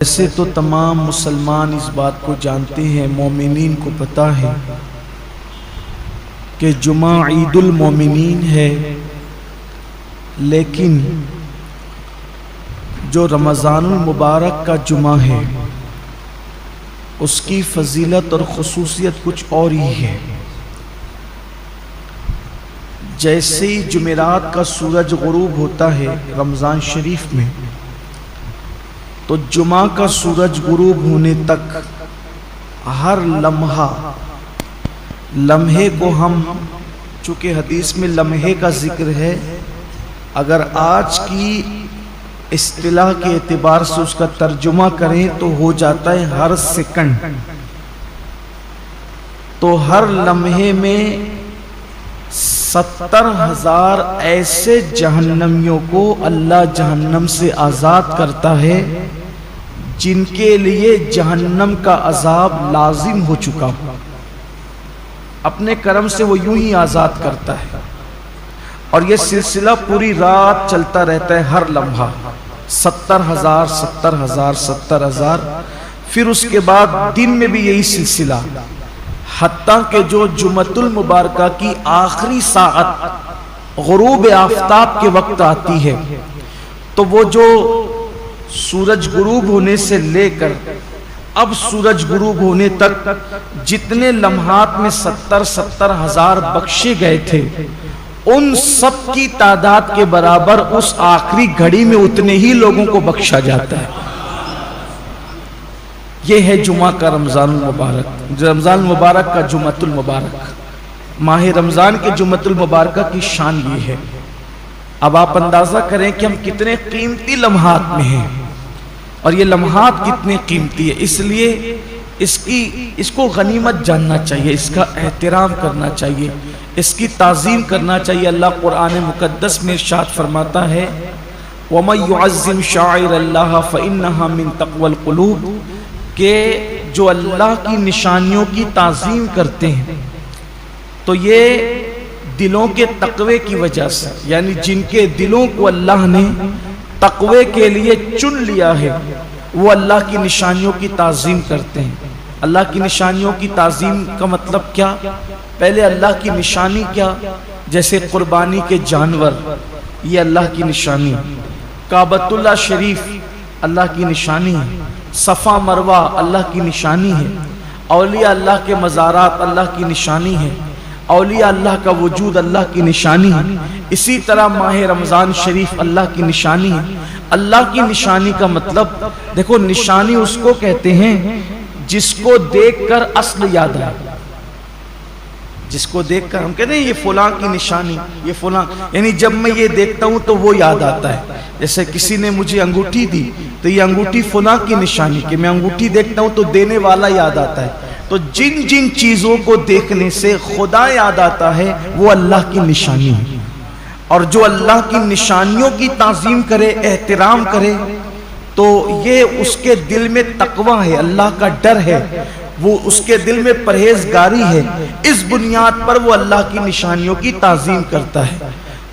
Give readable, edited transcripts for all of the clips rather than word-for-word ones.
ویسے تو تمام مسلمان اس بات کو جانتے ہیں، مومنین کو پتہ ہے کہ جمعہ عید المومنین ہے، لیکن جو رمضان المبارک کا جمعہ ہے اس کی فضیلت اور خصوصیت کچھ اور ہی ہے۔ جیسے ہی جمعرات کا سورج غروب ہوتا ہے رمضان شریف میں، تو جمعہ کا سورج غروب ہونے تک ہر لمحے کو ہم، چونکہ حدیث میں لمحے کا ذکر ہے، اگر آج کی اصطلاح کے اعتبار سے اس کا ترجمہ کریں تو ہو جاتا ہے ہر سیکنڈ۔ تو ہر لمحے میں 70,000 ایسے جہنمیوں کو اللہ جہنم سے آزاد کرتا ہے جن کے لیے جہنم کا عذاب لازم ہو چکا ہو، اپنے کرم سے وہ یوں ہی آزاد کرتا ہے، اور یہ سلسلہ پوری رات چلتا رہتا ہے، ہر لمحہ 70,000 پھر اس کے بعد دن میں بھی یہی سلسلہ، حتیٰ کہ جو جمعۃ المبارکہ کی آخری ساعت غروب آفتاب کے وقت آتی ہے، تو وہ جو سورج غروب ہونے سے لے کر اب سورج غروب ہونے تک جتنے لمحات میں 70,000 بخشے گئے تھے، ان سب کی تعداد کے برابر اس آخری گھڑی میں اتنے ہی لوگوں کو بخشا جاتا ہے۔ یہ ہے جمعہ کا رمضان المبارک، رمضان المبارک کا جمعۃ المبارک، ماہ رمضان کے جمعۃ المبارکہ کی شان یہ ہے۔ اب آپ اندازہ کریں کہ ہم کتنے قیمتی لمحات میں ہیں، اور یہ لمحات کتنے قیمتی ہے، اس لیے اس کو غنیمت جاننا چاہیے، اس کا احترام کرنا چاہیے، اس کی تعظیم کرنا چاہیے۔ اللہ قرآن مقدس میں ارشاد فرماتا ہے وَمَن يُعَظِّمْ شَعَائِرَ اللَّهِ فَإِنَّهَا مِن تَقْوَى الْقُلُوبِ، کہ جو اللہ کی نشانیوں کی تعظیم کرتے ہیں تو یہ دلوں کے تقوی کی وجہ سے، یعنی جن کے دلوں کو اللہ نے تقوی کے لیے چن لیا ہے، وہ اللہ کی نشانیوں کی تعظیم کرتے ہیں۔ اللہ کی نشانیوں کی تعظیم کا مطلب کیا؟ پہلے اللہ کی نشانی کیا؟ جیسے قربانی کے جانور، یہ اللہ کی نشانی، کعبۃ اللہ شریف اللہ کی نشانی ہے، صفا مروہ اللہ کی نشانی ہے، اولیاء اللہ کے مزارات اللہ کی نشانی ہے، اولیاء اللہ کا وجود اللہ کی نشانی ہے۔ اسی طرح ماہ رمضان شریف اللہ کی نشانی ہے۔ اللہ کی نشانی کا مطلب دیکھو، نشانی اس کو کہتے ہیں جس کو دیکھ کر اصل یاد آئے، جس کو دیکھ کر ہم کہتے ہیں یہ فلاں کی نشانی، یہ فلاں، یعنی جب میں یہ دیکھتا ہوں تو وہ یاد آتا ہے۔ جیسے کسی نے مجھے انگوٹھی دی تو یہ انگوٹھی فلاں کی نشانی، کہ میں انگوٹھی دیکھتا ہوں تو دینے والا یاد آتا ہے۔ تو جن جن چیزوں کو دیکھنے سے خدا یاد آتا ہے وہ اللہ کی نشانی ہے، اور جو اللہ کی نشانیوں کی تعظیم کرے، احترام کرے، تو یہ اس کے دل میں تقوی ہے، اللہ کا ڈر ہے، وہ اس کے دل میں پرہیزگاری ہے، اس بنیاد پر وہ اللہ کی نشانیوں کی تعظیم کرتا ہے۔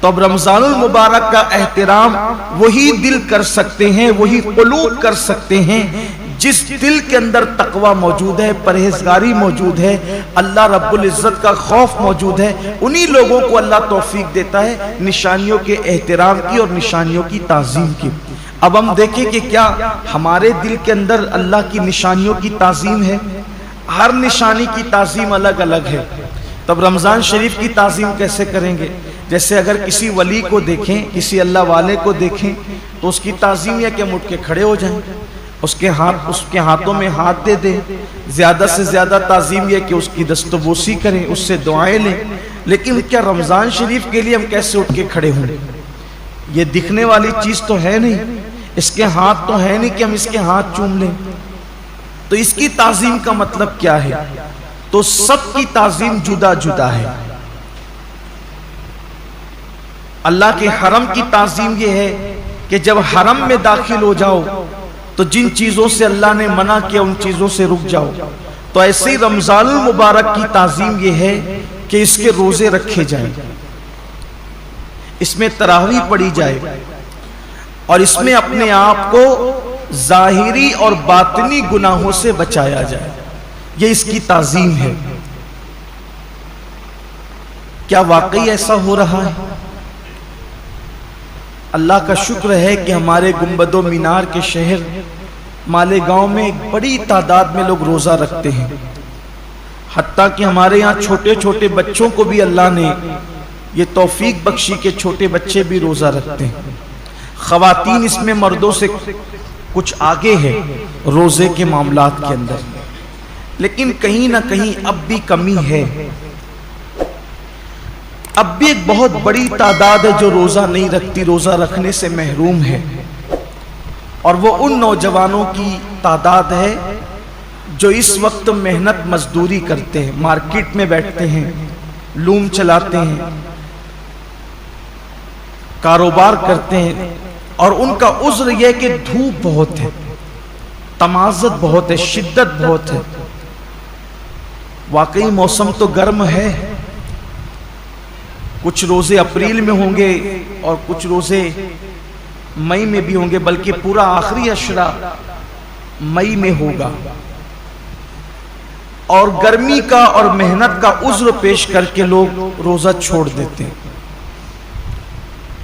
تو اب رمضان المبارک کا احترام وہی دل کر سکتے ہیں، وہی قلوب کر سکتے ہیں جس دل کے اندر تقوی موجود ہے، پرہیزگاری موجود ہے، اللہ رب العزت کا خوف موجود ہے۔ انہی لوگوں کو اللہ توفیق دیتا ہے نشانیوں کے احترام کی اور نشانیوں کی تعظیم کی۔ اب ہم دیکھیں کہ کیا ہمارے دل کے اندر اللہ کی نشانیوں کی تعظیم ہے؟ ہر نشانی کی تعظیم الگ الگ ہے۔ تب رمضان شریف کی تعظیم کیسے کریں گے؟ جیسے اگر کسی ولی کو دیکھیں، کسی اللہ والے کو دیکھیں، تو اس کی تعظیم یہ کہ ہم اٹھ کے کھڑے ہو جائیں، اس کے ہاتھوں میں ہاتھ دے دیں، زیادہ سے زیادہ تعظیم یہ کہ اس کی دستبوسی کریں، اس سے دعائیں لیں۔ لیکن کیا رمضان شریف کے لیے ہم کیسے اٹھ کے کھڑے ہوں؟ یہ دکھنے والی چیز تو ہے نہیں، اس کے ہاتھ تو ہے نہیں کہ ہم اس کے ہاتھ چوم لیں۔ تو اس کی تعظیم کا مطلب کیا ہے؟ تو سب کی تعظیم جدا جدا ہے۔ اللہ کے حرم کی تعظیم یہ ہے کہ جب حرم میں داخل ہو جاؤ تو جن چیزوں سے اللہ نے منع کیا ان چیزوں سے رک جاؤ۔ تو ایسے ہی رمضان المبارک کی تعظیم یہ ہے کہ اس کے روزے رکھے جائیں، اس میں تراویح پڑھی جائے، اور اس میں اپنے آپ کو ظاہری اور باطنی گناہوں سے بچایا جائے، یہ اس کی تعظیم ہے۔ کیا واقعی ایسا ہو رہا ہے؟ اللہ کا شکر ہے کہ ہمارے گنبد و مینار کے شہر مالیگاؤں میں ایک بڑی تعداد میں لوگ روزہ رکھتے ہیں، حتیٰ کہ ہمارے یہاں چھوٹے چھوٹے بچوں کو بھی اللہ نے یہ توفیق بخشی کہ چھوٹے بچے بھی روزہ رکھتے ہیں۔ خواتین اس میں مردوں سے کچھ آگے ہے روزے کے معاملات کے اندر، لیکن کہیں نہ کہیں اب بھی کمی ہے۔ اب بھی ایک بہت بڑی تعداد ہے جو روزہ نہیں رکھتی، روزہ رکھنے سے محروم ہے، اور وہ ان نوجوانوں کی تعداد ہے جو اس وقت محنت مزدوری کرتے ہیں، مارکیٹ میں بیٹھتے ہیں، لوم چلاتے ہیں، کاروبار کرتے ہیں، اور ان کا عذر یہ کہ دھوپ بہت ہے، تمازت بہت ہے، شدت بہت ہے۔ واقعی موسم تو گرم ہے، کچھ روزے اپریل میں ہوں گے اور کچھ روزے مئی میں بھی ہوں گے، بلکہ پورا آخری عشرہ مئی میں ہوگا، اور گرمی کا اور محنت کا عذر پیش کر کے لوگ روزہ چھوڑ دیتے ہیں۔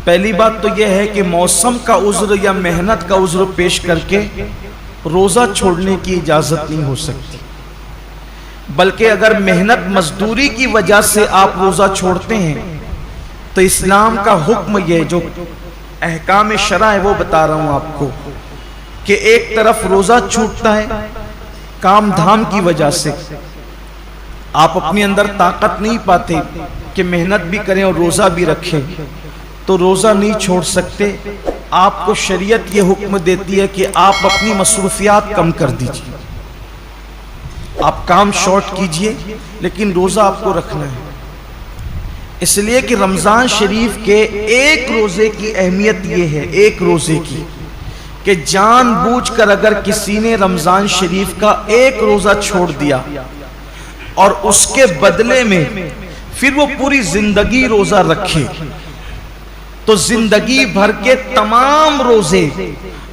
پہلی بات تو یہ ہے کہ موسم کا عذر یا محنت کا عذر پیش کر کے روزہ چھوڑنے کی اجازت نہیں ہو سکتی، بلکہ اگر محنت مزدوری کی وجہ سے آپ روزہ چھوڑتے ہیں تو اسلام کا حکم یہ جو احکام شرع ہے وہ بتا رہا ہوں آپ کو، کہ ایک طرف روزہ چھوٹتا ہے کام دھام کی وجہ سے، آپ اپنے اندر طاقت نہیں پاتے کہ محنت بھی کریں اور روزہ بھی رکھیں، تو روزہ نہیں چھوڑ سکتے۔ آپ کو شریعت یہ حکم دیتی ہے کہ آپ اپنی مصروفیات کم کر دیجئے، آپ کام شارٹ کیجئے، لیکن روزہ آپ کو رکھنا ہے۔ اس لیے کہ رمضان شریف کے ایک روزے کی اہمیت یہ ہے، ایک روزے کی، کہ جان بوجھ کر اگر کسی نے رمضان شریف کا ایک روزہ چھوڑ دیا اور اس کے بدلے میں پھر وہ پوری زندگی روزہ رکھے، تو زندگی بھر کے تمام روزے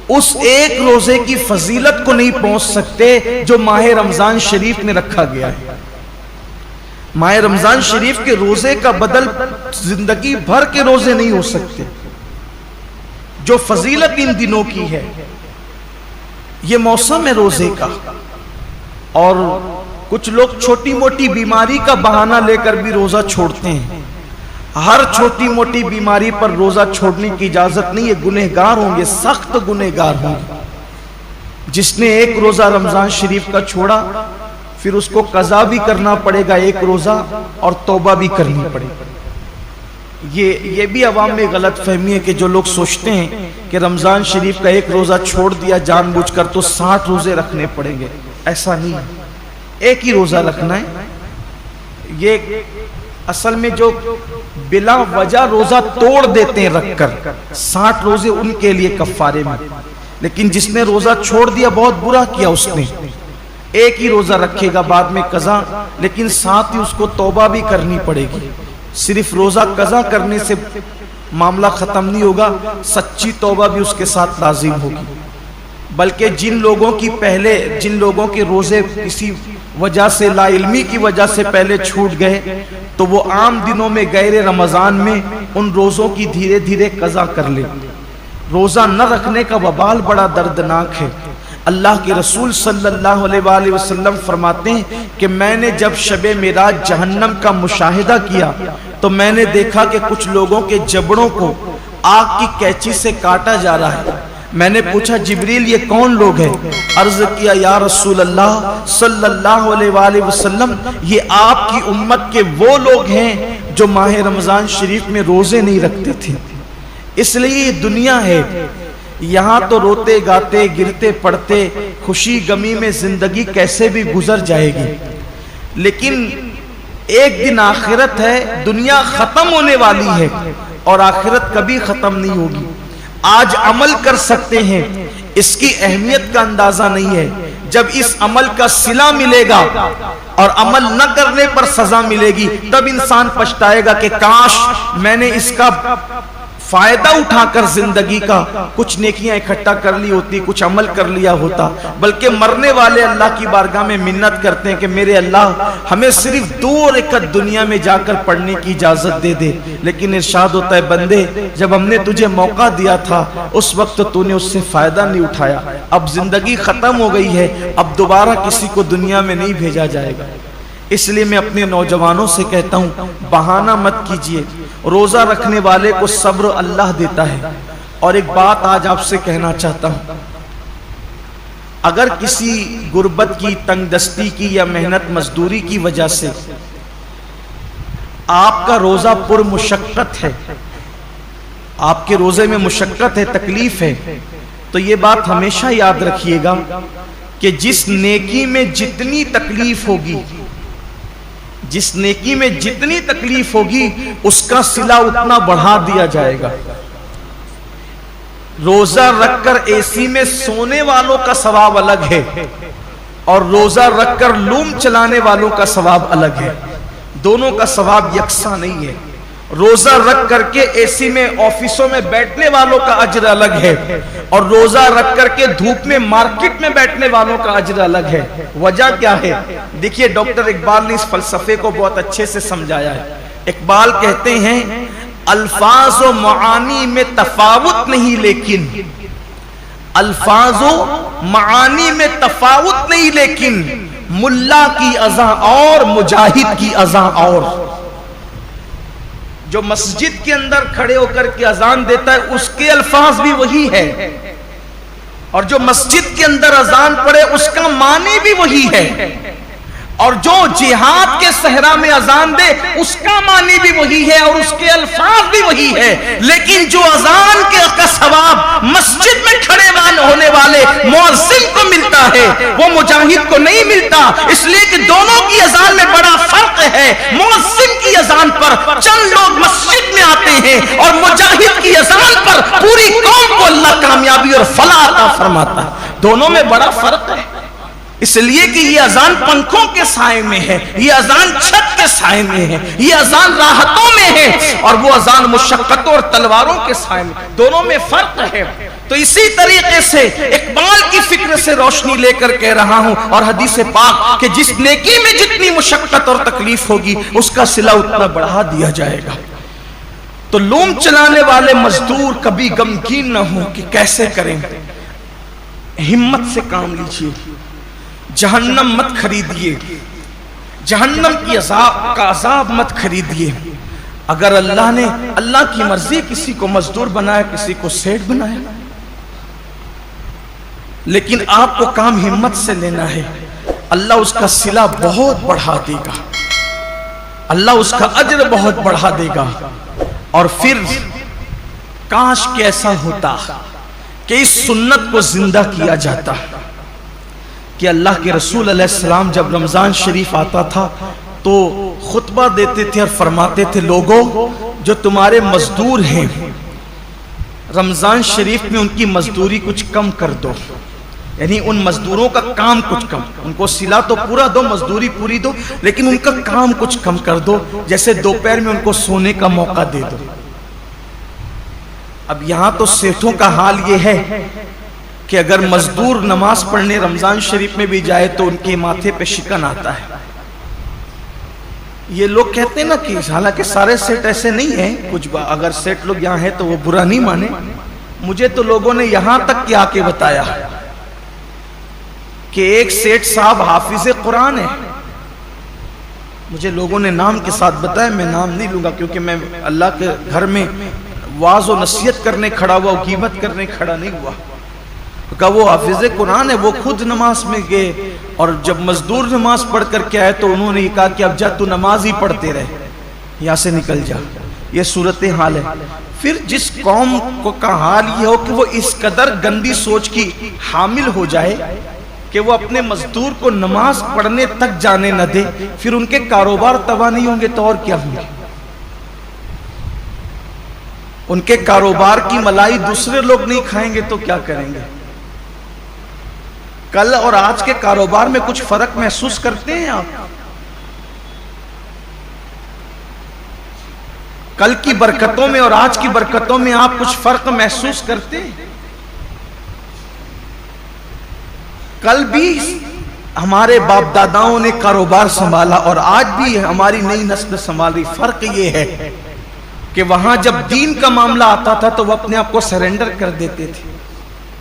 اس ایک روزے کی فضیلت کو نہیں پہنچ سکتے جو ماہ رمضان شریف میں رکھا گیا ہے۔ ماہ رمضان شریف کے روزے کا بدل زندگی بھر کے روزے نہیں ہو سکتے، جو فضیلت ان دنوں کی ہے۔ یہ موسم ہے روزے کا، اور کچھ لوگ چھوٹی موٹی بیماری کا بہانہ لے کر بھی روزہ چھوڑتے ہیں۔ ہر چھوٹی موٹی بیماری پر روزہ چھوڑنے کی اجازت نہیں ہے، گنہگار ہوں گے، سخت گنہگار ہوں گے۔ جس نے ایک روزہ رمضان شریف کا چھوڑا پھر اس کو قضا بھی کرنا پڑے گا ایک روزہ، اور توبہ بھی کرنی پڑے گی۔ یہ بھی عوام میں غلط فہمی ہے کہ جو لوگ سوچتے ہیں کہ رمضان شریف کا ایک روزہ چھوڑ دیا جان بوجھ کر تو 60 روزے رکھنے پڑیں گے، ایسا نہیں ہے، ایک ہی روزہ رکھنا ہے۔ یہ اصل میں جو بلا وجہ روزہ توڑ دیتے ہیں رکھ کر، 60 روزے ان کے لیے کفارے میں، لیکن جس نے روزہ چھوڑ دیا بہت برا کیا، اس نے ایک ہی روزہ رکھے گا بعد میں قضا، لیکن ساتھ ہی اس کو توبہ بھی کرنی پڑے گی۔ صرف روزہ قضا کرنے سے معاملہ ختم نہیں ہوگا، سچی توبہ بھی اس کے ساتھ لازم ہوگی۔ بلکہ جن لوگوں کے روزے کسی وجہ سے، لا علمی کی وجہ سے پہلے چھوٹ گئے، تو وہ عام دنوں میں غیر رمضان میں ان روزوں کی دھیرے دھیرے قضا کر لیں۔ روزہ نہ رکھنے کا وبال بڑا دردناک ہے۔ اللہ کے رسول صلی اللہ علیہ وآلہ وسلم فرماتے ہیں کہ میں نے جب شب معراج جہنم کا مشاہدہ کیا تو میں نے دیکھا کہ کچھ لوگوں کے جبڑوں کو آگ کی کینچی سے کاٹا جا رہا ہے۔ میں نے پوچھا جبریل یہ کون لوگ ہیں؟ عرض کیا یا رسول اللہ صلی اللہ علیہ وآلہ وسلم یہ آپ کی امت کے وہ لوگ ہیں جو ماہ رمضان شریف میں روزے نہیں رکھتے تھے۔ اس لیے یہ دنیا ہے، یہاں تو روتے گاتے گرتے پڑتے خوشی غمی میں زندگی کیسے بھی گزر جائے گی، لیکن ایک دن آخرت ہے، دنیا ختم ہونے والی ہے اور آخرت کبھی ختم نہیں ہوگی۔ آج عمل کر سکتے ہیں، اس کی اہمیت کا اندازہ نہیں ہے، جب اس عمل کا صلہ ملے گا اور عمل نہ کرنے پر سزا ملے گی تب انسان پچھتائے گا کہ کاش میں نے اس کا فائدہ اٹھا کر زندگی کا کچھ نیکیاں اکٹھا کر لی ہوتی، کچھ عمل کر لیا ہوتا، بلکہ مرنے والے اللہ کی بارگاہ میں منت کرتے ہیں کہ میرے اللہ ہمیں صرف 2 رکعت دنیا میں جا کر پڑھنے کی اجازت دے دے۔ لیکن ارشاد ہوتا ہے بندے جب ہم نے تجھے موقع دیا تھا اس وقت تو نے اس سے فائدہ نہیں اٹھایا، اب زندگی ختم ہو گئی ہے، اب دوبارہ کسی کو دنیا میں نہیں بھیجا جائے گا۔ اس لیے میں اپنے نوجوانوں سے کہتا ہوں بہانہ مت کیجئے، روزہ رکھنے والے کو صبر اللہ دیتا ہے۔ اور ایک بات آج آپ سے کہنا چاہتا ہوں، اگر کسی غربت کی، تنگ دستی کی یا محنت مزدوری کی وجہ سے آپ کا روزہ پر مشقت ہے، آپ کے روزے میں مشقت ہے، تکلیف ہے، تو یہ بات ہمیشہ یاد رکھیے گا کہ جس نیکی میں جتنی تکلیف ہوگی، جس نیکی میں جتنی تکلیف ہوگی اس کا صلہ اتنا بڑھا دیا جائے گا۔ روزہ رکھ کر اے سی میں سونے والوں کا ثواب الگ ہے اور روزہ رکھ کر لوم چلانے والوں کا ثواب الگ ہے، دونوں کا ثواب یکساں نہیں ہے۔ روزہ رکھ کر کے اے سی میں آفسوں میں بیٹھنے والوں کا اجر الگ ہے اور روزہ رکھ کر کے دھوپ میں مارکیٹ میں بیٹھنے والوں کا اجر الگ ہے۔ وجہ کیا ہے؟ دیکھیے ڈاکٹر اقبال نے اس فلسفے کو بہت اچھے سے سمجھایا ہے۔ اقبال کہتے ہیں الفاظ و معانی میں تفاوت نہیں، لیکن الفاظ و معانی میں تفاوت نہیں، لیکن ملا کی اذان اور مجاہد کی اذان اور۔ جو مسجد کے اندر کھڑے ہو کر کے اذان دیتا ہے اس کے الفاظ بھی وہی ہے، اور جو مسجد کے اندر اذان پڑے اس کا معنی بھی وہی ہے، اور جو جہاد کے صحرا میں اذان دے اس کا معنی بھی وہی ہے اور اس کے الفاظ بھی وہی ہے۔ لیکن جو اذان کا ثواب مسجد میں کھڑے ہونے والے مؤذن کو ملتا ہے وہ مجاہد کو نہیں ملتا، اس لیے کہ دونوں کی اذان میں بڑا فرق ہے۔ مؤذن کی اذان پر چند لوگ مسجد میں آتے ہیں اور مجاہد کی اذان پر پوری قوم کو اللہ کامیابی اور فلاح عطا فرماتا ہے، دونوں میں بڑا فرق ہے۔ اس لیے کہ یہ اذان پنکھوں کے سائے میں ہے، یہ اذان چھت کے سائے میں ہے، یہ اذان راحتوں میں ہے، اور وہ اذان مشقتوں اور تلواروں کے سائے میں، دونوں میں فرق ہے۔ تو اسی طریقے سے اقبال کی فکر سے روشنی لے کر کہہ رہا ہوں، اور حدیث پاک کہ جس نیکی میں جتنی مشقت اور تکلیف ہوگی اس کا صلہ اتنا بڑھا دیا جائے گا۔ تو لوم چلانے والے مزدور کبھی غمگین نہ ہوں کہ کیسے کریں، ہمت سے کام لیجئے، جہنم مت خریدیے، جہنم کی کا عذاب مت خریدیے۔ اگر اللہ کی مرضی کسی کو مزدور بنایا، کسی کو سیٹ بنایا، لیکن آپ کو کام ہمت سے لینا ہے، اللہ اس کا صلہ بہت بڑھا دے گا، اللہ اس کا اجر بہت بڑھا دے گا۔ اور پھر کاش کہ ایسا ہوتا کہ اس سنت کو زندہ کیا جاتا کہ اللہ کے رسول علیہ السلام جب رمضان شریف آتا تھا تو خطبہ دیتے تھے اور فرماتے تھے لوگوں جو تمہارے مزدور ہیں رمضان شریف میں ان کی مزدوری کچھ کم کر دو، یعنی ان مزدوروں کا کام کچھ کم، ان کو صلہ تو پورا دو، مزدوری پوری دو، لیکن ان کا کام کچھ کم کر دو، جیسے دوپہر میں ان کو سونے کا موقع دے دو۔ اب یہاں تو سیٹھوں کا حال یہ ہے کہ اگر مزدور نماز پڑھنے رمضان شریف میں بھی جائے تو ان کے ماتھے پہ شکن آتا ہے۔ یہ لوگ کہتے ہیں نا کہ حالانکہ سارے سیٹ ایسے نہیں ہیں، کچھ اگر سیٹ لوگ یہاں ہیں تو وہ برا نہیں مانے، مجھے تو لوگوں نے یہاں تک کیا کے بتایا کہ ایک سیٹ صاحب حافظ قرآن ہے، مجھے لوگوں نے نام کے ساتھ بتایا، میں نام نہیں لوں گا کیونکہ میں اللہ کے گھر میں واعظ و نصیحت کرنے کھڑا ہوا، غیبت کرنے کھڑا نہیں ہوا۔ کہا وہ حافظ قرآن ہے، وہ خود نماز میں گئے اور جب مزدور نماز پڑھ کر کے آئے تو انہوں نے کہا کہ اب جا تو نماز ہی پڑھتے رہے، یہاں سے نکل جا۔ یہ صورتحال ہے۔ پھر جس قوم کو کا حال یہ ہو کہ وہ اس قدر گندی سوچ کی حامل ہو جائے کہ وہ اپنے مزدور کو نماز پڑھنے تک جانے نہ دے، پھر ان کے کاروبار تباہ نہیں ہوں گے تو اور کیا ہوں گے؟ ان کے کاروبار کی ملائی دوسرے لوگ نہیں کھائیں گے تو کیا کریں گے؟ کل اور آج کے کاروبار میں کچھ فرق محسوس کرتے ہیں آپ؟ کل کی برکتوں میں اور آج کی برکتوں میں آپ کچھ فرق محسوس کرتے ہیں؟ کل بھی ہمارے باپ داداؤں نے کاروبار سنبھالا اور آج بھی ہماری نئی نسل سنبھال رہی. فرق یہ ہے کہ وہاں جب دین کا معاملہ آتا تھا تو وہ اپنے آپ کو سرنڈر کر دیتے تھے.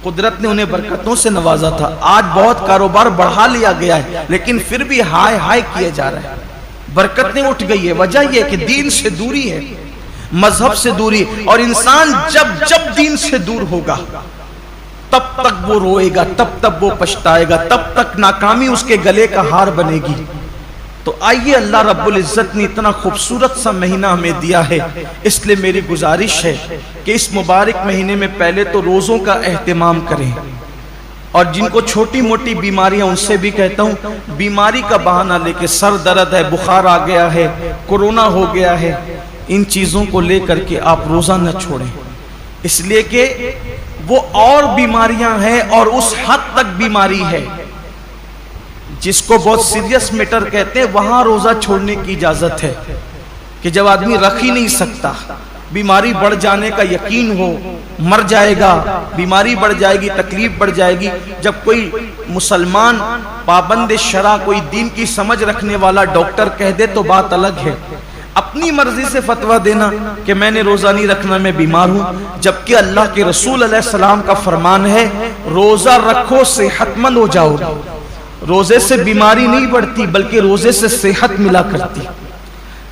قدرت نے انہیں برکتوں سے نوازا تھا. آج بہت کاروبار بڑھا لیا گیا ہے لیکن پھر بھی ہائے ہائے کیے جا رہے ہیں. برکتیں اٹھ گئی ہے. وجہ یہ کہ دین سے دوری ہے, مذہب سے دوری. اور انسان جب دین سے دور ہوگا تب تک وہ روئے گا, تب وہ پچھتائے گا, تب تک ناکامی اس کے گلے کا ہار بنے گی. تو آئیے, اللہ رب العزت نے اتنا خوبصورت سا مہینہ ہمیں دیا ہے, اس لیے میری گزارش ہے کہ اس مبارک مہینے میں پہلے تو روزوں کا اہتمام کریں. اور جن کو چھوٹی موٹی بیماریاں ان سے بھی کہتا ہوں, بیماری کا بہانہ لے کے سر درد ہے, بخار آ گیا ہے, کورونا ہو گیا ہے, ان چیزوں کو لے کر کے آپ روزہ نہ چھوڑیں. اس لیے کہ وہ اور بیماریاں ہیں اور اس حد تک بیماری ہے جس کو بہت سیریس میٹر کہتے ہیں, وہاں روزہ چھوڑنے کی اجازت ہے کہ جب آدمی رکھ ہی نہیں سکتا, بیماری بڑھ جانے کا یقین ہو, مر جائے گا, بیماری بڑھ جائے گی, تکلیف بڑھ جائے گی. جب کوئی مسلمان پابند شرع, کوئی دین کی سمجھ رکھنے والا ڈاکٹر کہہ دے تو بات الگ ہے. اپنی مرضی سے فتویٰ دینا کہ میں نے روزہ نہیں رکھنا, میں بیمار ہوں, جبکہ اللہ کے رسول علیہ السلام کا فرمان ہے روزہ رکھو صحت مند ہو جاؤ. روزے سے بیماری نہیں بڑھتی بلکہ روزے سے صحت ملا کرتی.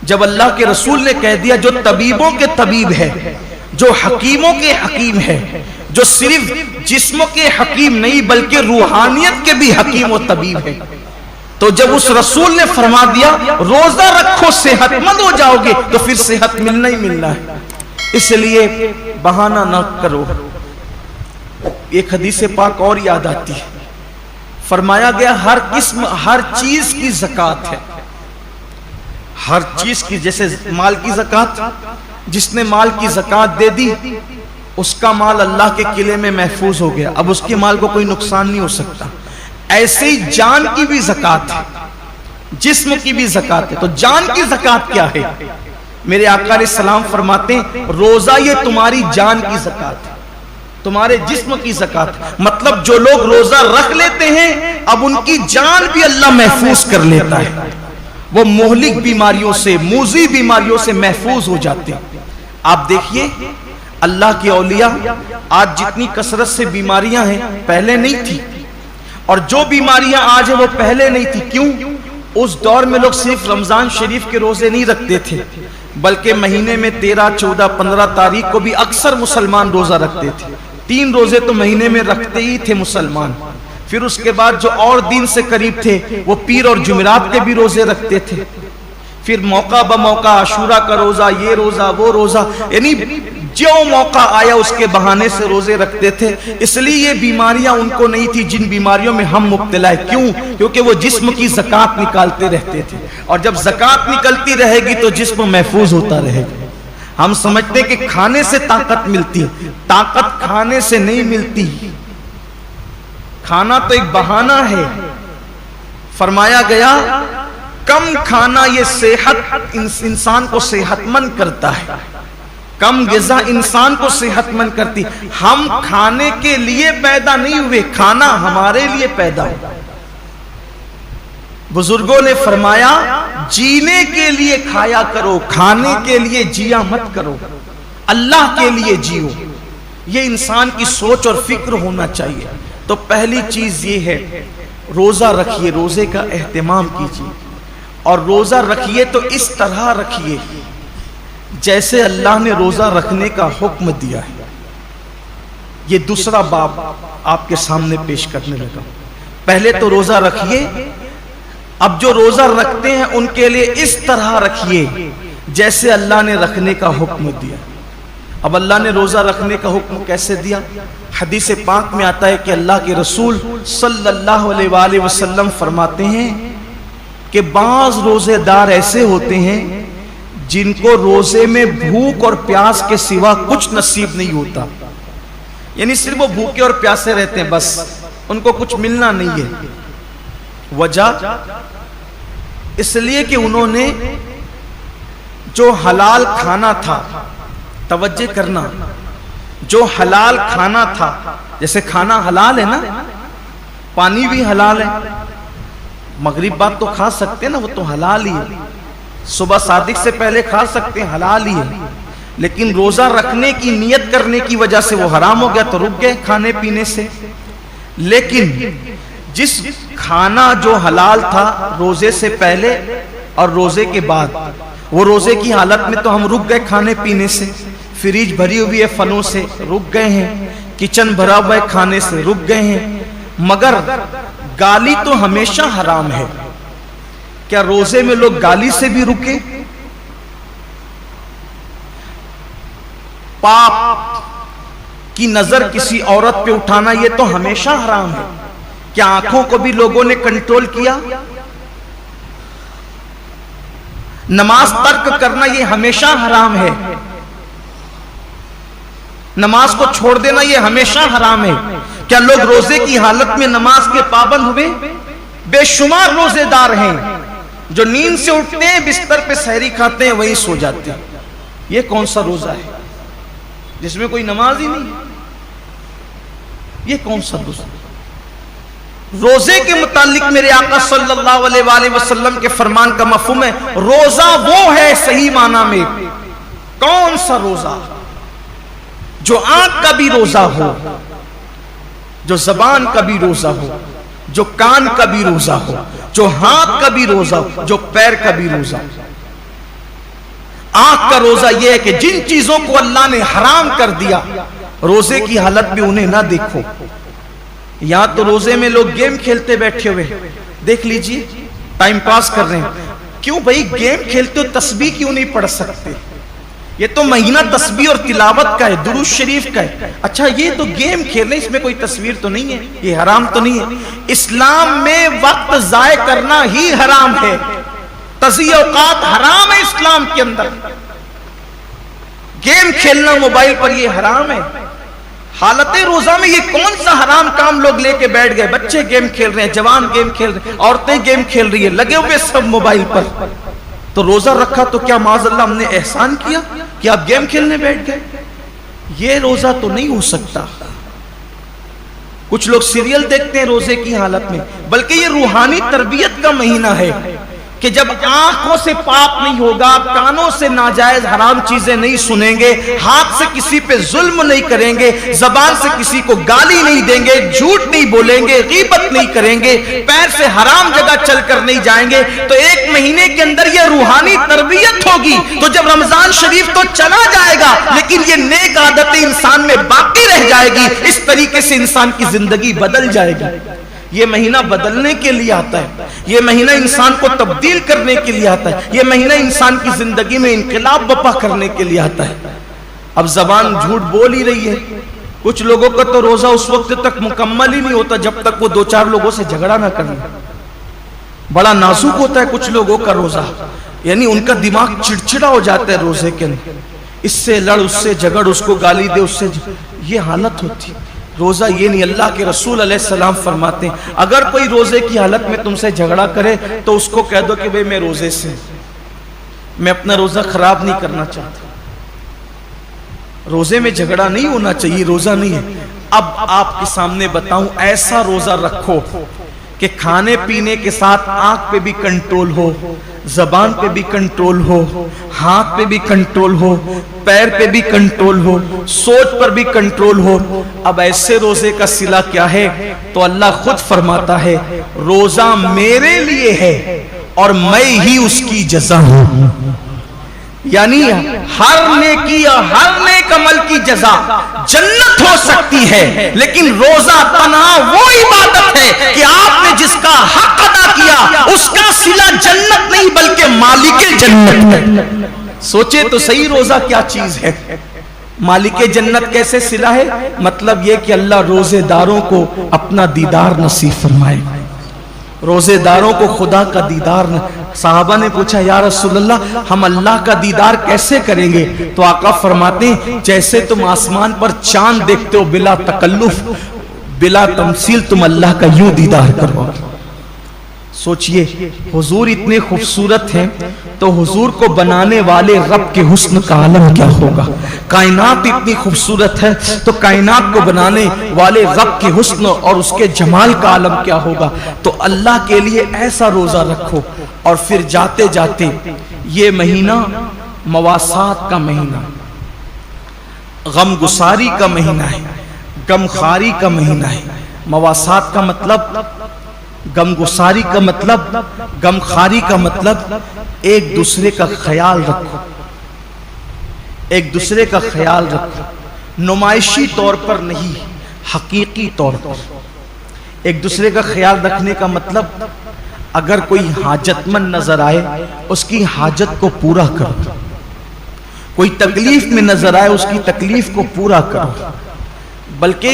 جب اللہ کے رسول نے کہہ دیا جو طبیبوں کے طبیب ہے, جو حکیموں کے حکیم ہے, جو صرف جسموں کے حکیم نہیں بلکہ روحانیت کے بھی حکیم و طبیب ہے, تو جب اس رسول نے فرما دیا روزہ رکھو صحت مند ہو جاؤ گے تو پھر صحت ملنا ہی ملنا ہے. اس لیے بہانہ نہ کرو. ایک حدیث پاک اور یاد آتی ہے, فرمایا گیا ہر قسم ہر چیز کی زکوٰۃ ہے. ہر چیز کی, جیسے مال کی زکوٰۃ, جس نے مال کی زکوٰۃ دے دی اس کا مال اللہ کے قلعے میں محفوظ ہو گیا, اب اس کے مال کو کوئی نقصان نہیں ہو سکتا. ایسے ہی جان کی بھی زکوٰۃ ہے, جسم کی بھی زکوٰۃ ہے. تو جان کی زکوٰۃ کیا ہے؟ میرے آقا علیہ السلام فرماتے ہیں روزہ یہ تمہاری جان کی زکوٰۃ ہے, تمہارے جسم کی زکوٰۃ. مطلب جو لوگ روزہ رکھ لیتے ہیں اب ان کی جان بھی اللہ محفوظ کر لیتا ہے, وہ مہلک بیماریوں سے, موذی بیماریوں سے محفوظ ہو جاتے ہیں. آپ دیکھیے اللہ کے اولیاء, آج جتنی کثرت سے بیماریاں ہیں پہلے نہیں تھی, اور جو بیماریاں آج ہیں وہ پہلے نہیں تھی. کیوں؟ اس دور میں لوگ صرف رمضان شریف کے روزے نہیں رکھتے تھے بلکہ مہینے میں 13, 14, 15 تاریخ کو بھی اکثر مسلمان روزہ رکھتے تھے. 3 روزے تو مہینے میں رکھتے ہی تھے مسلمان. پھر اس کے بعد جو اور دین سے قریب تھے وہ پیر اور جمعرات کے بھی روزے رکھتے تھے. پھر موقع بموقع عاشورہ کا روزہ, یہ روزہ, وہ روزہ, یعنی جو موقع آیا اس کے بہانے سے روزے رکھتے تھے. اس لیے یہ بیماریاں ان کو نہیں تھی جن بیماریوں میں ہم مبتلا ہیں. کیوں؟ کیونکہ وہ جسم کی زکوٰۃ نکالتے رہتے تھے, اور جب زکوٰۃ نکلتی رہے گی تو جسم محفوظ ہوتا رہے گا. ہم سمجھتے کہ کھانے سے طاقت ملتی, طاقت کھانے سے نہیں ملتی. کھانا تو ایک بہانہ ہے. فرمایا گیا کم کھانا یہ صحت انسان کو صحت مند کرتا ہے, کم غذا انسان کو صحت مند کرتی. ہم کھانے کے لیے پیدا نہیں ہوئے, کھانا ہمارے لیے پیدا ہوا. بزرگوں نے فرمایا جینے کے لیے کھایا کرو, کھانے کے لیے جیا مت کرو, اللہ کے لیے جیو. یہ انسان کی سوچ اور فکر ہونا چاہیے. تو پہلی چیز یہ ہے روزہ رکھیے, روزے کا اہتمام کیجیے, اور روزہ رکھیے تو اس طرح رکھیے جیسے اللہ نے روزہ رکھنے کا حکم دیا ہے. یہ دوسرا باب آپ کے سامنے پیش کرنے لگا. پہلے تو روزہ رکھیے, اب جو روزہ رکھتے ہیں ان کے لیے اس طرح رکھیے جیسے اللہ نے رکھنے کا حکم دیا. اب اللہ نے روزہ رکھنے کا حکم کیسے دیا؟ حدیث پاک میں آتا ہے کہ اللہ کے رسول صلی اللہ علیہ وآلہ وسلم فرماتے ہیں کہ بعض روزے دار ایسے ہوتے ہیں جن کو روزے میں بھوک اور پیاس کے سوا کچھ نصیب نہیں ہوتا. یعنی صرف وہ بھوکے اور پیاسے رہتے ہیں, بس ان کو کچھ ملنا نہیں ہے. وجہ اس لیے کہ انہوں نے جو حلال کھانا تھا، توجہ کرنا، جو حلال کھانا تھا، جیسے کھانا حلال ہے نا، پانی بھی حلال ہے، مغرب بعد تو کھا سکتے ہیں نا، وہ تو حلال ہی ہے، صبح صادق سے پہلے کھا سکتے ہیں، حلال ہی ہے، لیکن روزہ رکھنے کی نیت کرنے کی وجہ سے وہ حرام ہو گیا تو رک گئے کھانے پینے سے۔ لیکن جس کھانا جو حلال تھا روزے سے پہلے اور روزے کے بعد، وہ روزے کی حالت میں تو ہم رک گئے کھانے پینے سے، فریج بھری ہوئی ہے پھلوں سے رک گئے ہیں، کچن بھرا ہوا ہے کھانے سے رک گئے ہیں، مگر گالی تو ہمیشہ حرام ہے۔ کیا روزے میں لوگ گالی سے بھی رکے؟ پاپ کی نظر کسی عورت پہ اٹھانا یہ تو ہمیشہ حرام ہے۔ کیا آنکھوں کو بھی لوگوں نے کنٹرول کیا؟ نماز ترک کرنا یہ ہمیشہ حرام ہے، نماز کو چھوڑ دینا یہ ہمیشہ حرام ہے۔ کیا لوگ روزے کی حالت میں نماز کے پابند ہوئے؟ بے شمار روزے دار ہیں جو نیند سے اٹھتے ہیں، بستر پہ سحری کھاتے ہیں، وہیں سو جاتے ہیں۔ یہ کون سا روزہ ہے جس میں کوئی نماز ہی نہیں؟ یہ کون سا روزہ؟ روزے کے متعلق میرے آقا صلی اللہ علیہ وآلہ وسلم کے فرمان کا مفہوم ہے، روزہ وہ ہے صحیح معنی میں، کون سا روزہ؟ جو آنکھ کا بھی روزہ ہو، جو زبان کا بھی روزہ ہو، جو کان کا بھی روزہ ہو، جو ہاتھ کا بھی روزہ ہو، جو پیر کا بھی روزہ ہو۔ آنکھ کا روزہ یہ ہے کہ جن چیزوں کو اللہ نے حرام کر دیا روزے کی حالت میں انہیں نہ دیکھو۔ یہاں تو روزے میں لوگ گیم کھیلتے بیٹھے ہوئے، دیکھ لیجئے ٹائم پاس کر رہے ہیں۔ کیوں بھائی گیم کھیلتے ہو، تسبیح کیوں نہیں پڑھ سکتے؟ یہ تو مہینہ تسبیح اور تلاوت کا ہے، درود شریف کا ہے۔ اچھا یہ تو گیم کھیلنے، اس میں کوئی تصویر تو نہیں ہے، یہ حرام تو نہیں ہے۔ اسلام میں وقت ضائع کرنا ہی حرام ہے، تضییع اوقات حرام ہے اسلام کے اندر۔ گیم کھیلنا موبائل پر یہ حرام ہے۔ حالت روزہ میں یہ کون سا حرام کام لوگ لے کے بیٹھ گئے؟ بچے گیم کھیل رہے ہیں، جوان گیم کھیل رہے ہیں، عورتیں گیم کھیل رہی ہیں، لگے ہوئے سب موبائل پر۔ تو روزہ رکھا تو کیا معاذ اللہ ہم نے احسان کیا کہ آپ گیم کھیلنے بیٹھ گئے؟ یہ روزہ تو نہیں ہو سکتا۔ کچھ لوگ سیریل دیکھتے ہیں روزے کی حالت میں، بلکہ یہ روحانی تربیت کا مہینہ ہے کہ جب آنکھوں سے پاک نہیں ہوگا، کانوں سے ناجائز حرام چیزیں نہیں سنیں گے، ہاتھ سے کسی پہ ظلم نہیں کریں گے، زبان سے کسی کو گالی نہیں دیں گے، جھوٹ نہیں بولیں گے، غیبت نہیں کریں گے، پیر سے حرام جگہ چل کر نہیں جائیں گے، تو ایک مہینے کے اندر یہ روحانی تربیت ہوگی۔ تو جب رمضان شریف تو چلا جائے گا لیکن یہ نیک عادتیں انسان میں باقی رہ جائے گی، اس طریقے سے انسان کی زندگی بدل جائے گی۔ یہ مہینہ بدلنے کے لیے آتا ہے، یہ مہینہ انسان کو تبدیل کرنے کے لیے آتا ہے، یہ مہینہ انسان کی زندگی میں انقلاب برپا کرنے کے لیے آتا ہے۔ اب زبان جھوٹ بول ہی رہی ہے۔ کچھ لوگوں کا تو روزہ اس وقت تک مکمل ہی نہیں ہوتا جب تک وہ دو چار لوگوں سے جھگڑا نہ کریں۔ بڑا نازک ہوتا ہے کچھ لوگوں کا روزہ، یعنی ان کا دماغ چڑچڑا ہو جاتا ہے روزے کے اندر، اس سے لڑ، اس سے جھگڑ، اس کو گالی دے، اس سے یہ حالت ہوتی ہے۔ روزہ یہ نہیں، اللہ کے رسول علیہ السلام فرماتے ہیں اگر کوئی روزے کی حالت میں تم سے جھگڑا کرے تو اس کو کہہ دو کہ بھئی میں روزے سے، میں اپنا روزہ خراب نہیں کرنا چاہتا۔ روزے میں جھگڑا نہیں ہونا چاہیے، روزہ نہیں ہے۔ اب آپ کے سامنے بتاؤں، ایسا روزہ رکھو کہ کھانے پینے کے ساتھ آنکھ پہ بھی کنٹرول ہو، زبان پہ بھی کنٹرول ہو، ہاتھ پہ بھی کنٹرول ہو، پیر پہ بھی کنٹرول ہو، سوچ پر بھی کنٹرول ہو۔ اب ایسے روزے کا صلہ کیا ہے؟ تو اللہ خود فرماتا ہے روزہ میرے لیے ہے اور میں ہی اس کی جزا ہوں۔ یعنی ہر نیکی اور ہر نیک عمل کی جزا جنت ہو سکتی ہے، لیکن روزہ تنہا وہ عبادت ہے کہ آپ نے جس کا حق ادا کیا اس کا صلہ جنت نہیں بلکہ مالک جنت ہے۔ سوچے تو صحیح روزہ کیا چیز ہے۔ مالک جنت کیسے صلہ ہے؟ مطلب یہ کہ اللہ روزے داروں کو اپنا دیدار نصیب فرمائے، روزے داروں کو خدا کا دیدار۔ صحابہ نے پوچھا یا رسول اللہ ہم اللہ کا دیدار کیسے کریں گے؟ تو آقا فرماتے ہیں جیسے تم آسمان پر چاند دیکھتے ہو بلا تکلف، بلا تمثیل، تم اللہ کا یوں دیدار کرو۔ سوچئے حضور اتنے خوبصورت ہیں تو حضور کو بنانے والے رب کے حسن کا عالم کیا ہوگا. کائنات اتنی خوبصورت ہے تو کائنات کو بنانے والے رب کے حسن اور اس کے جمال کا عالم کیا ہوگا. تو اللہ کے لیے ایسا روزہ رکھو اور پھر جاتے جاتے یہ مہینہ مواسات کا مہینہ، غم گساری کا مہینہ ہے، غم خاری کا مہینہ ہے. مواسات کا مطلب، غم گساری کا مطلب، غم خاری کا مطلب ایک دوسرے کا خیال رکھو، ایک دوسرے کا خیال رکھو. نمائشی طور پر نہیں، حقیقی طور پر. ایک دوسرے کا خیال رکھنے کا مطلب اگر کوئی حاجت مند نظر آئے اس کی حاجت کو پورا کرو، کوئی تکلیف میں نظر آئے اس کی تکلیف کو پورا کرو. بلکہ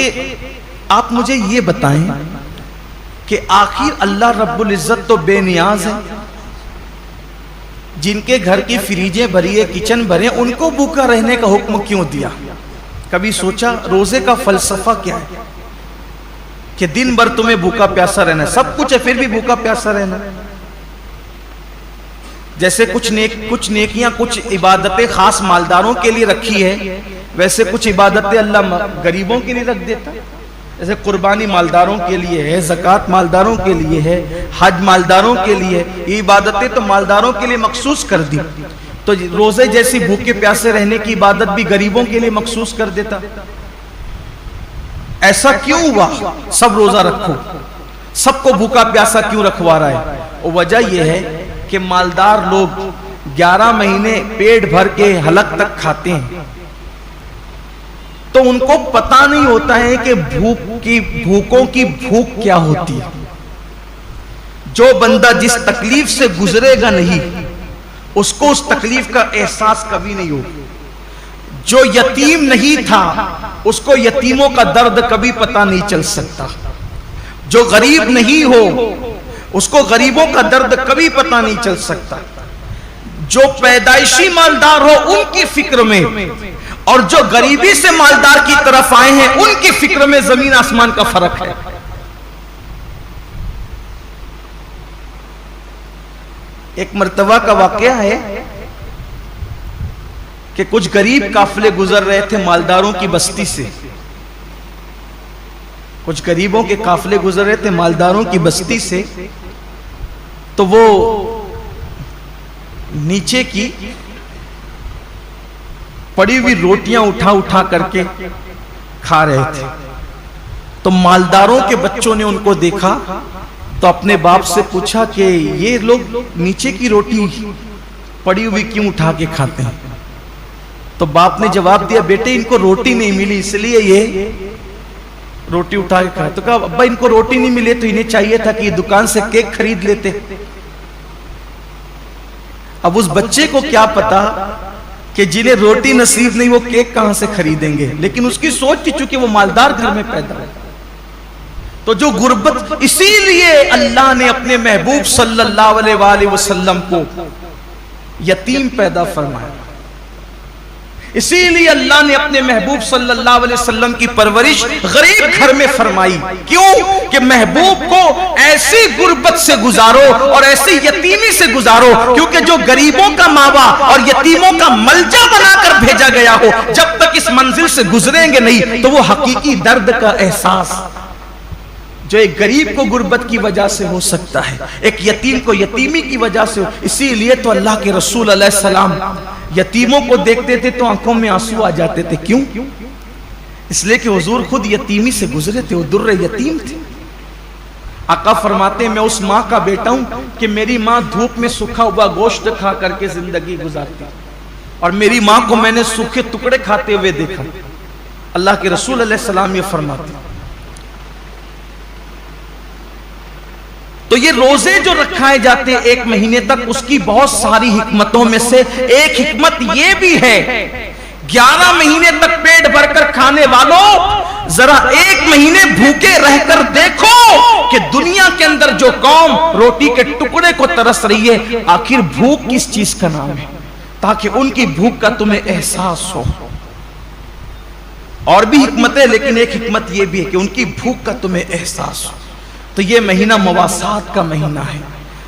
آپ مجھے یہ بتائیں کہ آخر اللہ رب العزت تو بے نیاز ہے، جن کے گھر کی فریجیں بھری ہے، کچن بھرے، ان کو بھوکا رہنے کا حکم کیوں دیا؟ کبھی سوچا روزے کا فلسفہ کیا ہے کہ دن بھر تمہیں بھوکا پیاسا رہنا ہے، سب کچھ ہے پھر بھی بھوکا پیاسا رہنا. جیسے کچھ نیکیاں، کچھ عبادتیں خاص مالداروں کے لیے رکھی ہے، ویسے کچھ عبادتیں اللہ غریبوں کے لیے رکھ دیتا. جیسے قربانی مالداروں کے لیے ہے، زکوٰۃ مالداروں کے لیے ہے، حج مالداروں کے لیے، یہ عبادتیں تو مالداروں کے لیے مخصوص کر دی. تو روزے جیسی بھوکے پیاسے رہنے کی عبادت بھی غریبوں کے لیے مخصوص کر دیتا. ایسا کیوں ہوا؟ سب روزہ رکھو، سب کو بھوکا پیاسا کیوں رکھوا رہا ہے؟ وجہ یہ ہے کہ مالدار لوگ 11 مہینے پیٹ بھر کے حلق تک کھاتے ہیں، تو ان کو پتا نہیں ہوتا ہے کہ بھوکوں کی بھوک کیا ہوتی ہے. جو بندہ جس تکلیف سے گزرے گا نہیں اس کو اس تکلیف کا احساس کبھی نہیں ہوگا. جو یتیم نہیں تھا اس کو یتیموں کا درد کبھی پتا نہیں چل سکتا. جو غریب نہیں ہو اس کو غریبوں کا درد کبھی پتا نہیں چل سکتا. جو پیدائشی مالدار ہو ان کی فکر میں اور جو غریبی سے مالدار کی طرف آئے ہیں ان کی فکر میں زمین آسمان کا فرق ہے. ایک مرتبہ کا واقعہ ہے کہ کچھ غریب قافلے گزر رہے تھے مالداروں کی بستی سے. کچھ غریبوں کے قافلے گزر رہے تھے مالداروں کی بستی سے، تو وہ نیچے کی پڑی ہوئی روٹیاں اٹھا کر کے کھا رہے تھے. تو مالداروں کے بچوں نے ان کو دیکھا تو اپنے باپ سے پوچھا کہ یہ لوگ نیچے کی روٹی پڑی ہوئی کیوں اٹھا کے کھاتے ہیں؟ تو باپ نے جواب دیا، بیٹے ان کو روٹی نہیں ملی اس لیے یہ روٹی اٹھا کے کھائے. تو کہا ابا ان کو روٹی نہیں ملے تو انہیں چاہیے تھا کہ یہ دکان سے کیک خرید لیتے. اب اس بچے کو کیا پتا کہ جنہیں روٹی نصیب نہیں وہ کیک کہاں سے خریدیں گے، لیکن اس کی سوچ تھی چونکہ وہ مالدار گھر میں پیدا ہے. تو جو غربت، اسی لیے اللہ نے اپنے محبوب صلی اللہ علیہ وآلہ وسلم کو یتیم پیدا فرمایا. اسی لیے اللہ نے اپنے محبوب صلی اللہ علیہ وسلم کی پرورش غریب گھر میں فرمائی. کیوں؟ کہ محبوب کو ایسی غربت سے گزارو اور ایسی یتیمی سے گزارو، کیونکہ جو غریبوں کا ماوا اور یتیموں کا ملجا بنا کر بھیجا گیا ہو، جب تک اس منزل سے گزریں گے نہیں تو وہ حقیقی درد کا احساس جو ایک غریب کو غربت کی وجہ سے ہو سکتا ہے، ایک یتیم کو یتیمی کی وجہ سے ہو. اسی لیے تو اللہ کے رسول علیہ السلام یتیموں کو دیکھتے تھے تو آنکھوں میں آنسو آ جاتے تھے. کیوں؟ اس لیے کہ حضور خود یتیمی سے گزرے تھے، وہ در یتیم تھے. آقا فرماتے ہیں میں اس ماں کا بیٹا ہوں کہ میری ماں دھوپ میں سکھا ہوا گوشت کھا کر کے زندگی گزارتی، اور میری ماں کو میں نے سوکھے ٹکڑے کھاتے ہوئے دیکھا. اللہ کے رسول علیہ السلام یہ فرماتے ہیں. تو یہ روزے جو رکھائے جاتے ہیں ایک مہینے تک، اس کی بہت ساری حکمتوں میں سے ایک حکمت یہ بھی ہے 11 مہینے تک پیٹ بھر کر کھانے والوں ذرا ایک مہینے بھوکے رہ کر دیکھو کہ دنیا کے اندر جو قوم روٹی کے ٹکڑے کو ترس رہی ہے آخر بھوک کس چیز کا نام ہے، تاکہ ان کی بھوک کا تمہیں احساس ہو. اور بھی حکمتیں، لیکن ایک حکمت یہ بھی ہے کہ ان کی بھوک کا تمہیں احساس ہو. تو یہ مہینہ مواسات کا مہینہ ہے.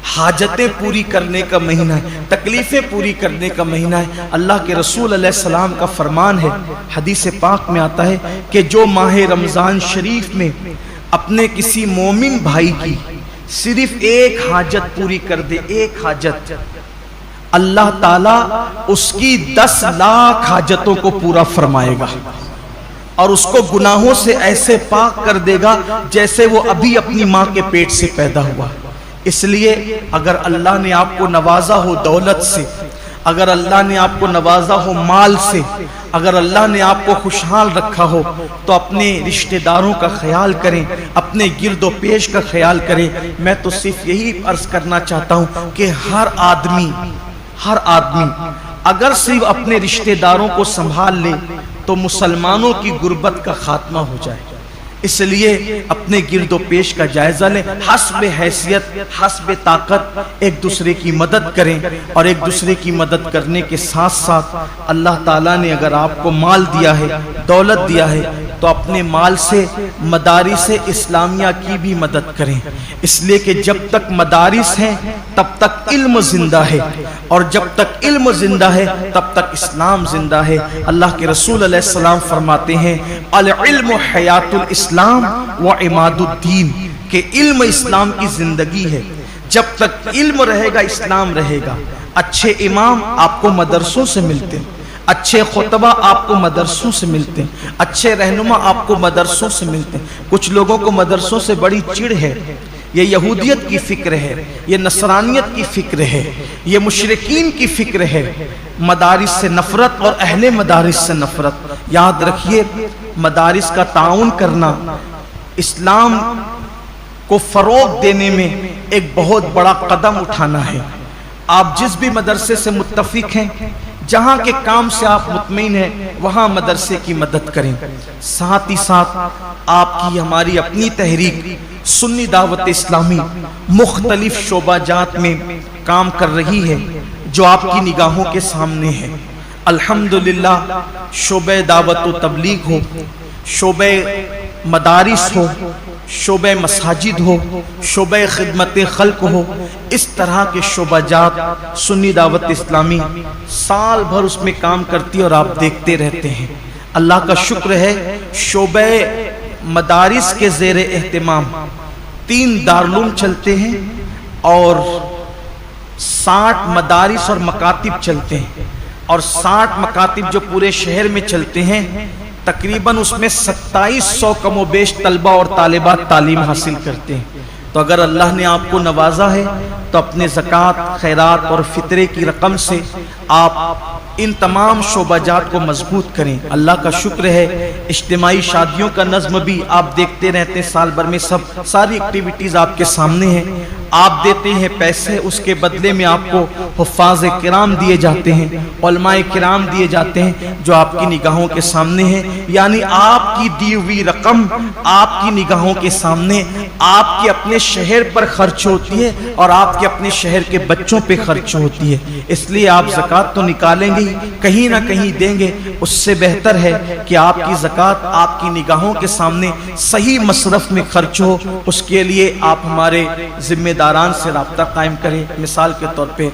حاجتیں پوری کرنے کا مہینہ ہے، تکلیفیں پوری کرنے کا مہینہ ہے۔ اللہ کے رسول علیہ السلام کا فرمان ہے، حدیث پاک میں آتا ہے کہ جو ماہ رمضان شریف میں اپنے کسی مومن بھائی کی صرف ایک حاجت پوری کر دے، ایک حاجت، اللہ تعالیٰ اس کی 10 لاکھ حاجتوں کو پورا فرمائے گا اور اس کو گناہوں سے ایسے پاک کر دے گا جیسے وہ ابھی اپنی ماں کے پیٹ سے پیدا ہوا۔ اس لیے اگر اللہ نے آپ کو نوازا ہو دولت سے، اگر اللہ نے آپ کو نوازا ہو مال سے، اگر اللہ نے آپ کو خوشحال رکھا ہو تو اپنے رشتہ داروں کا خیال کریں، اپنے گرد و پیش کا خیال کریں۔ میں تو صرف یہی عرض کرنا چاہتا ہوں کہ ہر آدمی اگر صرف اپنے رشتہ داروں کو سنبھال لے تو مسلمانوں کی غربت کا خاتمہ ہو جائے۔ اس لیے اپنے گرد و پیش کا جائزہ لیں، حسب حیثیت حسب طاقت ایک دوسرے کی مدد کریں، اور ایک دوسرے کی مدد کرنے کے ساتھ ساتھ اللہ تعالیٰ نے اگر آپ کو مال دیا ہے، دولت دیا ہے، تو اپنے مال سے مدارس اسلامیہ کی بھی مدد کریں، اس لیے کہ جب تک مدارس ہیں تب تک علم زندہ ہے، اور جب تک علم زندہ ہے تب تک اسلام زندہ ہے۔ اللہ کے رسول علیہ السلام فرماتے ہیں العلم حیات الاسلام و عماد الدین، کہ علم اسلام کی زندگی ہے، جب تک علم رہے گا اسلام رہے گا۔ اچھے امام آپ کو مدرسوں سے ملتے ہیں، اچھے خطبہ آپ کو مدرسوں سے ملتے ہیں، اچھے رہنما آپ کو مدرسوں سے ملتے ہیں۔ کچھ لوگوں کو مدرسوں سے بڑی چڑ ہے، یہ یہودیت کی فکر ہے، یہ نصرانیت کی فکر ہے، یہ مشرکین کی فکر ہے، مدارس سے نفرت اور اہل مدارس سے نفرت۔ یاد رکھیے مدارس کا تعاون کرنا اسلام کو فروغ دینے میں ایک بہت بڑا قدم اٹھانا ہے۔ آپ جس بھی مدرسے سے متفق ہیں، جہاں کے کام سے آپ مطمئن ہیں، وہاں مدرسے کی مدد کریں۔ ساتھ ہی ساتھ آپ کی ہماری اپنی تحریک سنی دعوت اسلامی مختلف شعبہ جات میں کام کر رہی ہے جو آپ کی نگاہوں کے سامنے ہے۔ الحمدللہ شعبہ دعوت و تبلیغ ہو، شعبہ مدارس ہو، شعبہ مساجد ہو، شعبہ خدمت خلق ہو، اس طرح کے شعبہ جات سنی دعوت اسلامی سال بھر اس میں کام کرتی اور آپ دیکھتے رہتے ہیں۔ اللہ کا شکر ہے شعبہ مدارس کے زیر اہتمام 3 دارالعلوم چلتے ہیں اور 60 مدارس اور مکاتب چلتے ہیں، اور 60 مکاتب جو پورے شہر میں چلتے ہیں، تقریباً اس میں 2700 کم و بیش طلبہ اور طالبات تعلیم حاصل کرتے ہیں۔ تو اگر اللہ نے آپ کو نوازا ہے تو اپنے زکوٰۃ، خیرات اور فطرے کی رقم سے آپ ان تمام شعبہ جات کو مضبوط کریں۔ اللہ کا شکر ہے اجتماعی شادیوں کا نظم بھی آپ دیکھتے رہتے ہیں، سال بھر میں ساری ایکٹیویٹیز آپ کے سامنے ہیں۔ آپ دیتے ہیں پیسے، اس کے بدلے میں آپ کو حفاظ کرام دیے جاتے ہیں، علماء کرام دیے جاتے ہیں جو آپ کی نگاہوں کے سامنے ہیں۔ یعنی آپ کی دی ہوئی رقم آپ کی نگاہوں کے سامنے آپ کے اپنے شہر پر خرچ ہوتی ہے اور آپ کے اپنے شہر کے بچوں پہ خرچ ہوتی ہے۔ اس لیے آپ زکوٰۃ تو نکالیں گے، کہیں نہ کہیں دیں گے، اس سے بہتر ہے کہ آپ کی زکوٰۃ آپ کی نگاہوں کے سامنے صحیح مصرف میں خرچ ہو۔ اس کے لیے آپ ہمارے ذمہ داران سے رابطہ قائم کریں۔ مثال کے طور پہ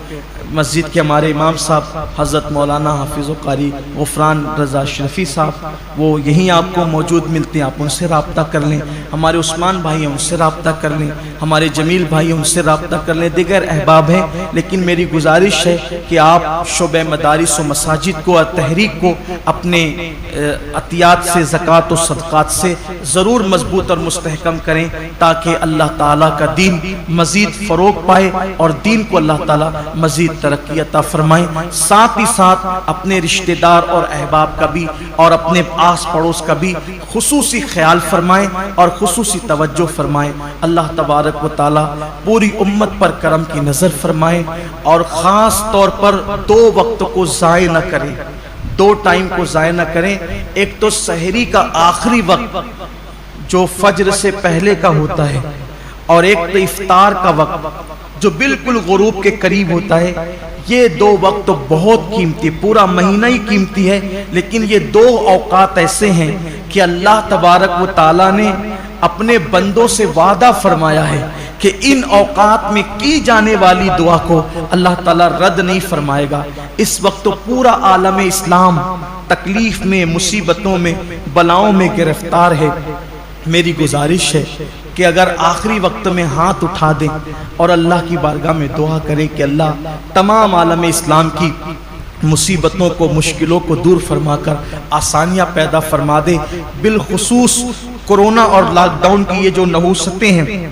مسجد کے ہمارے امام صاحب حضرت مولانا حافظ و قاری غفران رضا اشرفی صاحب، وہ یہیں آپ کو موجود ملتے ہیں، آپ ان سے رابطہ کر لیں۔ ہمارے عثمان بھائی ہیں، ان سے رابطہ کر لیں۔ ہمارے جمیل بھائی ہیں، ان سے رابطہ کر لیں۔ دیگر احباب ہیں، لیکن میری گزارش ہے کہ آپ شعبہ مدارس و مساجد کو اور تحریک کو اپنے عطیات سے، زکوٰۃ و صدقات سے ضرور مضبوط اور مستحکم کریں، تاکہ اللہ تعالیٰ کا دین مزید فروغ پائے اور دین کو اللہ تعالیٰ مزید ترقی عطا فرمائیں۔ ساتھ ہی ساتھ اپنے رشتہ دار اور احباب کا بھی اور اپنے آس پڑوس کا بھی خصوصی خیال فرمائیں اور خصوصی توجہ فرمائیں۔ اللہ تبارک و تعالیٰ پوری امت پر کرم کی نظر فرمائیں اور خاص طور پر 2 وقت کو ضائع نہ کریں، 2 ٹائم کو ضائع نہ کریں۔ ایک تو سحری کا آخری وقت جو فجر سے پہلے کا ہوتا ہے، اور ایک تو افطار کا وقت جو بالکل غروب کے قریب ہوتا ہے۔ یہ 2 وقت تو بہت قیمتی، پورا مہینہ ہی قیمتی ہے، لیکن یہ 2 اوقات ایسے ہیں کہ اللہ تبارک و تعالیٰ نے اپنے بندوں سے وعدہ فرمایا ہے کہ ان اوقات میں کی جانے والی دعا کو اللہ تعالیٰ رد نہیں فرمائے گا۔ اس وقت تو پورا عالم اسلام تکلیف میں، مصیبتوں میں، بلاؤں میں گرفتار ہے۔ میری گزارش ہے کہ اگر آخری وقت میں ہاتھ اٹھا دیں اور اللہ کی بارگاہ میں دعا کریں کہ اللہ تمام عالم اسلام کی مصیبتوں کو، مشکلوں کو دور فرما کر آسانیاں پیدا فرما دے، بالخصوص کورونا اور لاک ڈاؤن کی یہ جو نحوستیں ہیں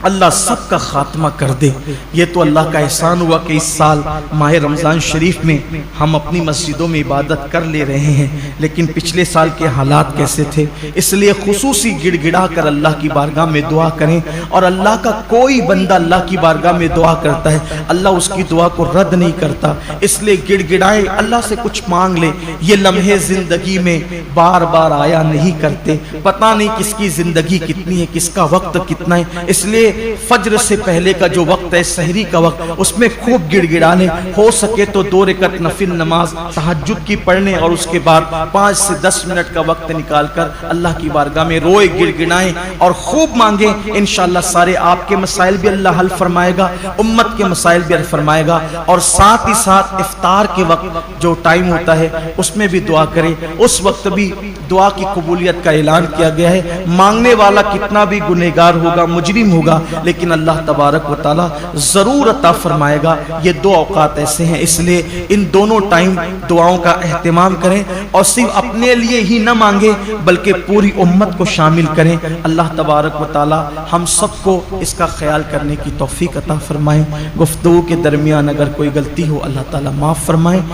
اللہ سب کا خاتمہ کر دے۔ یہ تو اللہ کا احسان ہوا کہ اس سال ماہ رمضان شریف میں ہم اپنی مسجدوں میں عبادت کر لے رہے ہیں، لیکن پچھلے سال کے حالات کیسے تھے؟ اس لیے خصوصی گڑ گڑا کر اللہ کی بارگاہ میں دعا کریں، اور اللہ کا کوئی بندہ اللہ کی بارگاہ میں دعا کرتا ہے اللہ اس کی دعا کو رد نہیں کرتا۔ اس لیے گڑ گڑائیں، اللہ سے کچھ مانگ لے۔ یہ لمحے زندگی میں بار بار آیا نہیں کرتے، پتہ نہیں کس کی زندگی کتنی ہے، کس کا وقت کتنا ہے۔ اس لیے فجر سے پہلے کا جو وقت ہے، سحری کا وقت، اس میں خوب گڑ گڑا لیں۔ ہو سکے تو 2 رکعت نفل نماز تہجد کی پڑھنے، اور اس کے بعد 5 سے 10 منٹ کا وقت نکال کر اللہ کی بارگاہ میں روئے، گڑ گڑائیں اور خوب مانگیں۔ انشاءاللہ سارے آپ کے مسائل بھی اللہ حل فرمائے گا، امت کے مسائل بھی حل فرمائے گا، اور ساتھ ہی ساتھ افطار کے وقت جو ٹائم ہوتا ہے اس میں بھی دعا کریں۔ اس وقت بھی دعا کی قبولیت کا اعلان کیا گیا ہے۔ مانگنے والا کتنا بھی گنہگار ہوگا، مجرم ہوگا، لیکن اللہ تبارک و تعالی ضرور عطا فرمائے گا۔ یہ 2 اوقات ایسے ہیں، اس لیے ان دونوں ٹائم دعاؤں کا اہتمام کریں، اور صرف اپنے لیے ہی نہ مانگیں بلکہ پوری امت کو شامل کریں۔ اللہ تبارک و تعالی ہم سب کو اس کا خیال کرنے کی توفیق عطا فرمائیں۔ گفتگو کے درمیان اگر کوئی غلطی ہو اللہ تعالی معاف فرمائیں۔